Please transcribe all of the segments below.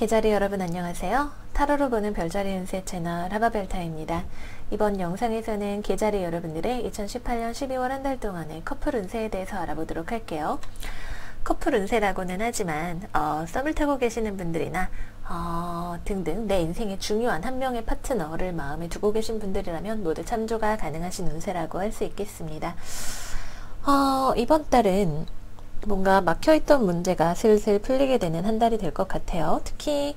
계자리 여러분 안녕하세요. 타로로 보는 별자리 운세 채널 하바벨타입니다. 이번 영상에서는 계자리 여러분들의 2018년 12월 한 달 동안의 커플 운세에 대해서 알아보도록 할게요. 커플 운세라고는 하지만 썸을 타고 계시는 분들이나 등등 내 인생의 중요한 한 명의 파트너를 마음에 두고 계신 분들이라면 모두 참조가 가능하신 운세라고 할 수 있겠습니다. 이번 달은 뭔가 막혀있던 문제가 슬슬 풀리게 되는 한 달이 될 것 같아요. 특히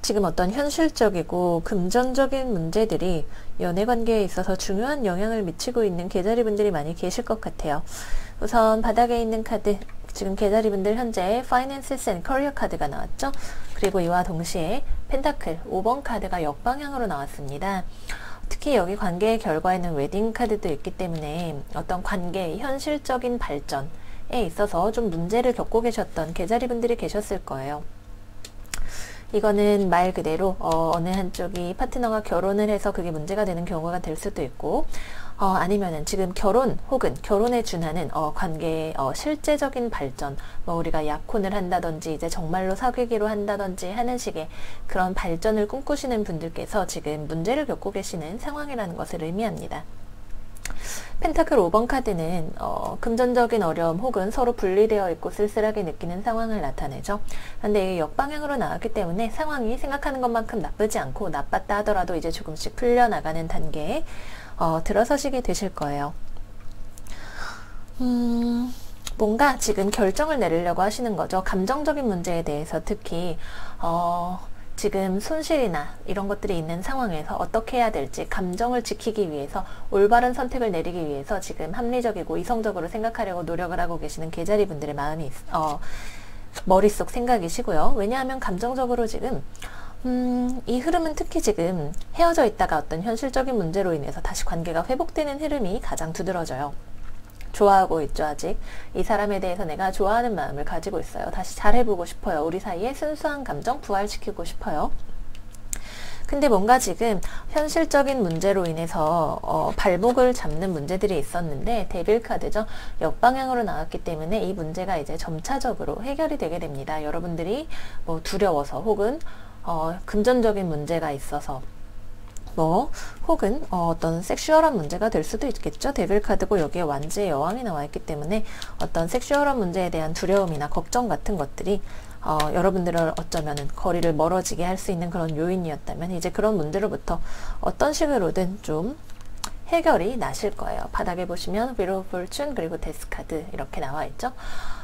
지금 어떤 현실적이고 금전적인 문제들이 연애관계에 있어서 중요한 영향을 미치고 있는 계자리 분들이 많이 계실 것 같아요. 우선 바닥에 있는 카드, 지금 계자리 분들 현재 Finances and Career 카드가 나왔죠. 그리고 이와 동시에 펜타클 5번 카드가 역방향으로 나왔습니다. 특히 여기 관계의 결과에는 웨딩 카드도 있기 때문에 어떤 관계의 현실적인 발전에 있어서 좀 문제를 겪고 계셨던 계자리 분들이 계셨을 거예요. 이거는 말 그대로 어느 한쪽이 파트너가 결혼을 해서 그게 문제가 되는 경우가 될 수도 있고, 아니면은 지금 결혼 혹은 결혼에 준하는 관계의 실제적인 발전, 뭐 우리가 약혼을 한다든지 이제 정말로 사귀기로 한다든지 하는 식의 그런 발전을 꿈꾸시는 분들께서 지금 문제를 겪고 계시는 상황이라는 것을 의미합니다. 펜타클 5번 카드는 금전적인 어려움 혹은 서로 분리되어 있고 쓸쓸하게 느끼는 상황을 나타내죠. 그런데 이게 역방향으로 나왔기 때문에 상황이 생각하는 것만큼 나쁘지 않고, 나빴다 하더라도 이제 조금씩 풀려나가는 단계에 들어서시게 되실 거예요. 뭔가 지금 결정을 내리려고 하시는 거죠. 감정적인 문제에 대해서 특히 지금 손실이나 이런 것들이 있는 상황에서 어떻게 해야 될지, 감정을 지키기 위해서 올바른 선택을 내리기 위해서 지금 합리적이고 이성적으로 생각하려고 노력을 하고 계시는 계자리 분들의 마음이 머릿속 생각이시고요. 왜냐하면 감정적으로 지금 이 흐름은 특히 지금 헤어져 있다가 어떤 현실적인 문제로 인해서 다시 관계가 회복되는 흐름이 가장 두드러져요. 좋아하고 있죠. 아직 이 사람에 대해서 내가 좋아하는 마음을 가지고 있어요. 다시 잘해보고 싶어요. 우리 사이에 순수한 감정 부활시키고 싶어요. 근데 뭔가 지금 현실적인 문제로 인해서 발목을 잡는 문제들이 있었는데, 데빌 카드죠. 역방향으로 나왔기 때문에 이 문제가 이제 점차적으로 해결이 되게 됩니다. 여러분들이 뭐 두려워서 혹은 금전적인 문제가 있어서 혹은 어떤 섹슈얼한 문제가 될 수도 있겠죠. 데빌 카드고 여기에 완지의 여왕이 나와 있기 때문에 어떤 섹슈얼한 문제에 대한 두려움이나 걱정 같은 것들이 여러분들을 어쩌면은 거리를 멀어지게 할 수 있는 그런 요인이었다면, 이제 그런 문제로부터 어떤 식으로든 좀 해결이 나실 거예요. 바닥에 보시면 Wheel of Fortune 그리고 데스 카드 이렇게 나와 있죠.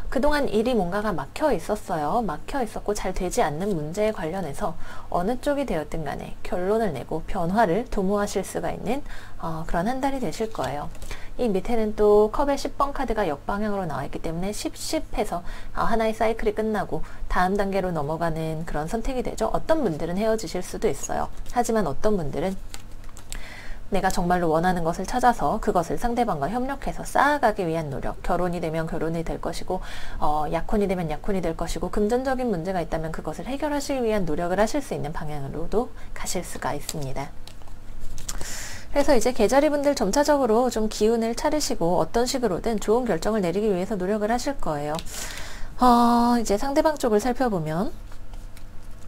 그동안 일이 뭔가가 막혀 있었어요. 막혀 있었고 잘 되지 않는 문제에 관련해서 어느 쪽이 되었든 간에 결론을 내고 변화를 도모하실 수가 있는 그런 한 달이 되실 거예요. 이 밑에는 또 컵의 10번 카드가 역방향으로 나와 있기 때문에 10, 해서 하나의 사이클이 끝나고 다음 단계로 넘어가는 그런 선택이 되죠. 어떤 분들은 헤어지실 수도 있어요. 하지만 어떤 분들은 내가 정말로 원하는 것을 찾아서 그것을 상대방과 협력해서 쌓아가기 위한 노력, 결혼이 되면 결혼이 될 것이고 약혼이 되면 약혼이 될 것이고, 금전적인 문제가 있다면 그것을 해결하시기 위한 노력을 하실 수 있는 방향으로도 가실 수가 있습니다. 그래서 이제 계자리 분들 점차적으로 좀 기운을 차리시고 어떤 식으로든 좋은 결정을 내리기 위해서 노력을 하실 거예요. 이제 상대방 쪽을 살펴보면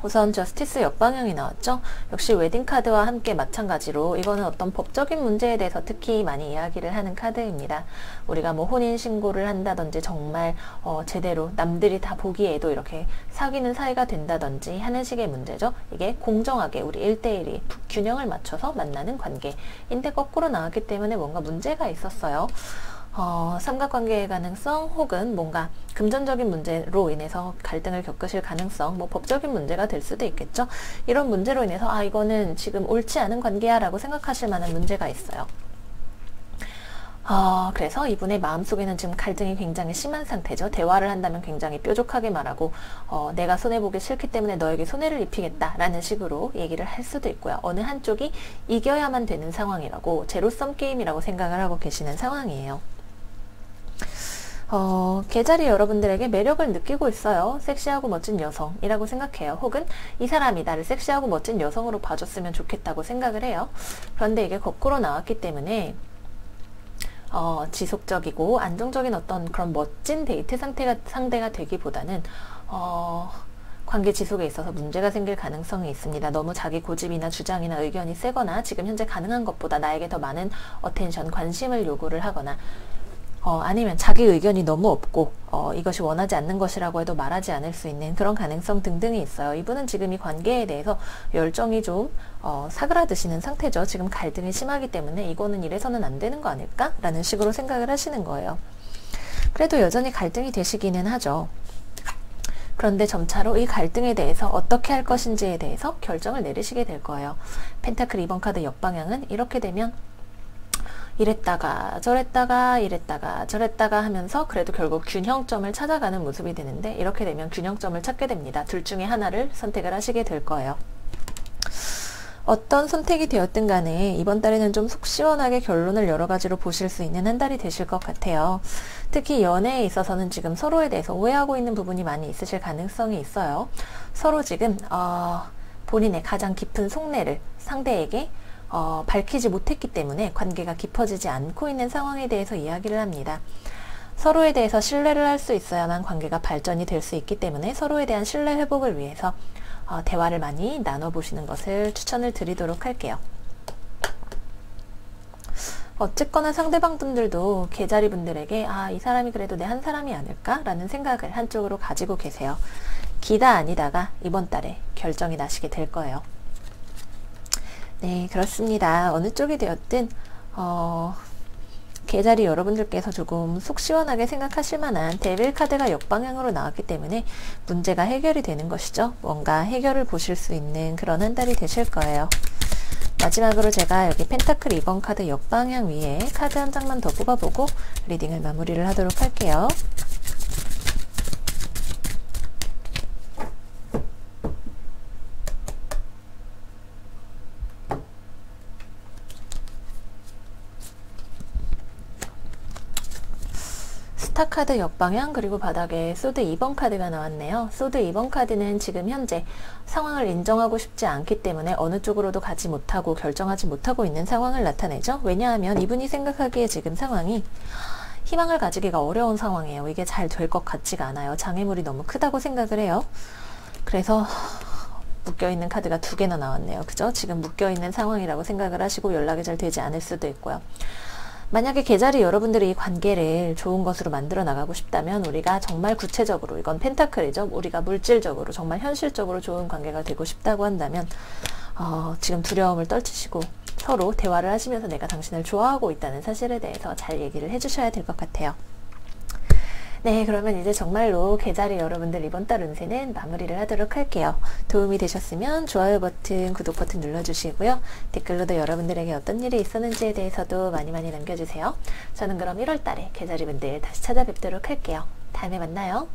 우선 저스티스 역방향이 나왔죠. 역시 웨딩카드와 함께 마찬가지로 이거는 어떤 법적인 문제에 대해서 특히 많이 이야기를 하는 카드입니다. 우리가 뭐 혼인신고를 한다든지 정말 제대로 남들이 다 보기에도 이렇게 사귀는 사이가 된다든지 하는 식의 문제죠. 이게 공정하게 우리 1대1이 균형을 맞춰서 만나는 관계인데 거꾸로 나왔기 때문에 뭔가 문제가 있었어요. 삼각관계의 가능성 혹은 뭔가 금전적인 문제로 인해서 갈등을 겪으실 가능성, 뭐 법적인 문제가 될 수도 있겠죠. 이런 문제로 인해서 이거는 지금 옳지 않은 관계야 라고 생각하실 만한 문제가 있어요. 그래서 이분의 마음속에는 지금 갈등이 굉장히 심한 상태죠. 대화를 한다면 굉장히 뾰족하게 말하고 내가 손해보기 싫기 때문에 너에게 손해를 입히겠다 라는 식으로 얘기를 할 수도 있고요. 어느 한쪽이 이겨야만 되는 상황이라고, 제로섬 게임이라고 생각을 하고 계시는 상황이에요. 계자리 여러분들에게 매력을 느끼고 있어요. 섹시하고 멋진 여성이라고 생각해요. 혹은 이 사람이 나를 섹시하고 멋진 여성으로 봐줬으면 좋겠다고 생각을 해요. 그런데 이게 거꾸로 나왔기 때문에 지속적이고 안정적인 어떤 그런 멋진 데이트 상대가 되기보다는 관계 지속에 있어서 문제가 생길 가능성이 있습니다. 너무 자기 고집이나 주장이나 의견이 세거나 지금 현재 가능한 것보다 나에게 더 많은 어텐션, 관심을 요구를 하거나 아니면 자기 의견이 너무 없고 이것이 원하지 않는 것이라고 해도 말하지 않을 수 있는 그런 가능성 등등이 있어요. 이분은 지금 이 관계에 대해서 열정이 좀 사그라드시는 상태죠. 지금 갈등이 심하기 때문에 이거는 이래서는 안 되는 거 아닐까? 라는 식으로 생각을 하시는 거예요. 그래도 여전히 갈등이 되시기는 하죠. 그런데 점차로 이 갈등에 대해서 어떻게 할 것인지에 대해서 결정을 내리시게 될 거예요. 펜타클 2번 카드 역방향은 이렇게 되면 이랬다가 저랬다가 이랬다가 저랬다가 하면서 그래도 결국 균형점을 찾아가는 모습이 되는데 이렇게 되면 균형점을 찾게 됩니다. 둘 중에 하나를 선택을 하시게 될 거예요. 어떤 선택이 되었든 간에 이번 달에는 좀 속 시원하게 결론을 여러 가지로 보실 수 있는 한 달이 되실 것 같아요. 특히 연애에 있어서는 지금 서로에 대해서 오해하고 있는 부분이 많이 있으실 가능성이 있어요. 서로 지금 본인의 가장 깊은 속내를 상대에게 밝히지 못했기 때문에 관계가 깊어지지 않고 있는 상황에 대해서 이야기를 합니다. 서로에 대해서 신뢰를 할 수 있어야만 관계가 발전이 될 수 있기 때문에 서로에 대한 신뢰 회복을 위해서 대화를 많이 나눠보시는 것을 추천을 드리도록 할게요. 어쨌거나 상대방 분들도 개자리 분들에게 이 사람이 그래도 내 한 사람이 아닐까라는 생각을 한쪽으로 가지고 계세요. 기다 아니다가 이번 달에 결정이 나시게 될 거예요. 네, 그렇습니다. 어느 쪽이 되었든 개자리 여러분들께서 조금 속 시원하게 생각하실 만한 데빌 카드가 역방향으로 나왔기 때문에 문제가 해결이 되는 것이죠. 뭔가 해결을 보실 수 있는 그런 한 달이 되실 거예요. 마지막으로 제가 여기 펜타클 2번 카드 역방향 위에 카드 한 장만 더 뽑아보고 리딩을 마무리를 하도록 할게요. 스타 카드 역방향 그리고 바닥에 소드 2번 카드가 나왔네요. 소드 2번 카드는 지금 현재 상황을 인정하고 싶지 않기 때문에 어느 쪽으로도 가지 못하고 결정하지 못하고 있는 상황을 나타내죠. 왜냐하면 이분이 생각하기에 지금 상황이 희망을 가지기가 어려운 상황이에요. 이게 잘 될 것 같지가 않아요. 장애물이 너무 크다고 생각을 해요. 그래서 묶여있는 카드가 2개나 나왔네요. 그죠? 지금 묶여있는 상황이라고 생각을 하시고 연락이 잘 되지 않을 수도 있고요. 만약에 개자리 여러분들이 이 관계를 좋은 것으로 만들어 나가고 싶다면 우리가 정말 구체적으로, 이건 펜타클이죠. 우리가 물질적으로 정말 현실적으로 좋은 관계가 되고 싶다고 한다면 지금 두려움을 떨치시고 서로 대화를 하시면서 내가 당신을 좋아하고 있다는 사실에 대해서 잘 얘기를 해주셔야 될 것 같아요. 네, 그러면 이제 정말로 개자리 여러분들 이번 달 운세는 마무리를 하도록 할게요. 도움이 되셨으면 좋아요 버튼, 구독 버튼 눌러주시고요. 댓글로도 여러분들에게 어떤 일이 있었는지에 대해서도 많이 남겨주세요. 저는 그럼 1월 달에 개자리 분들 다시 찾아뵙도록 할게요. 다음에 만나요.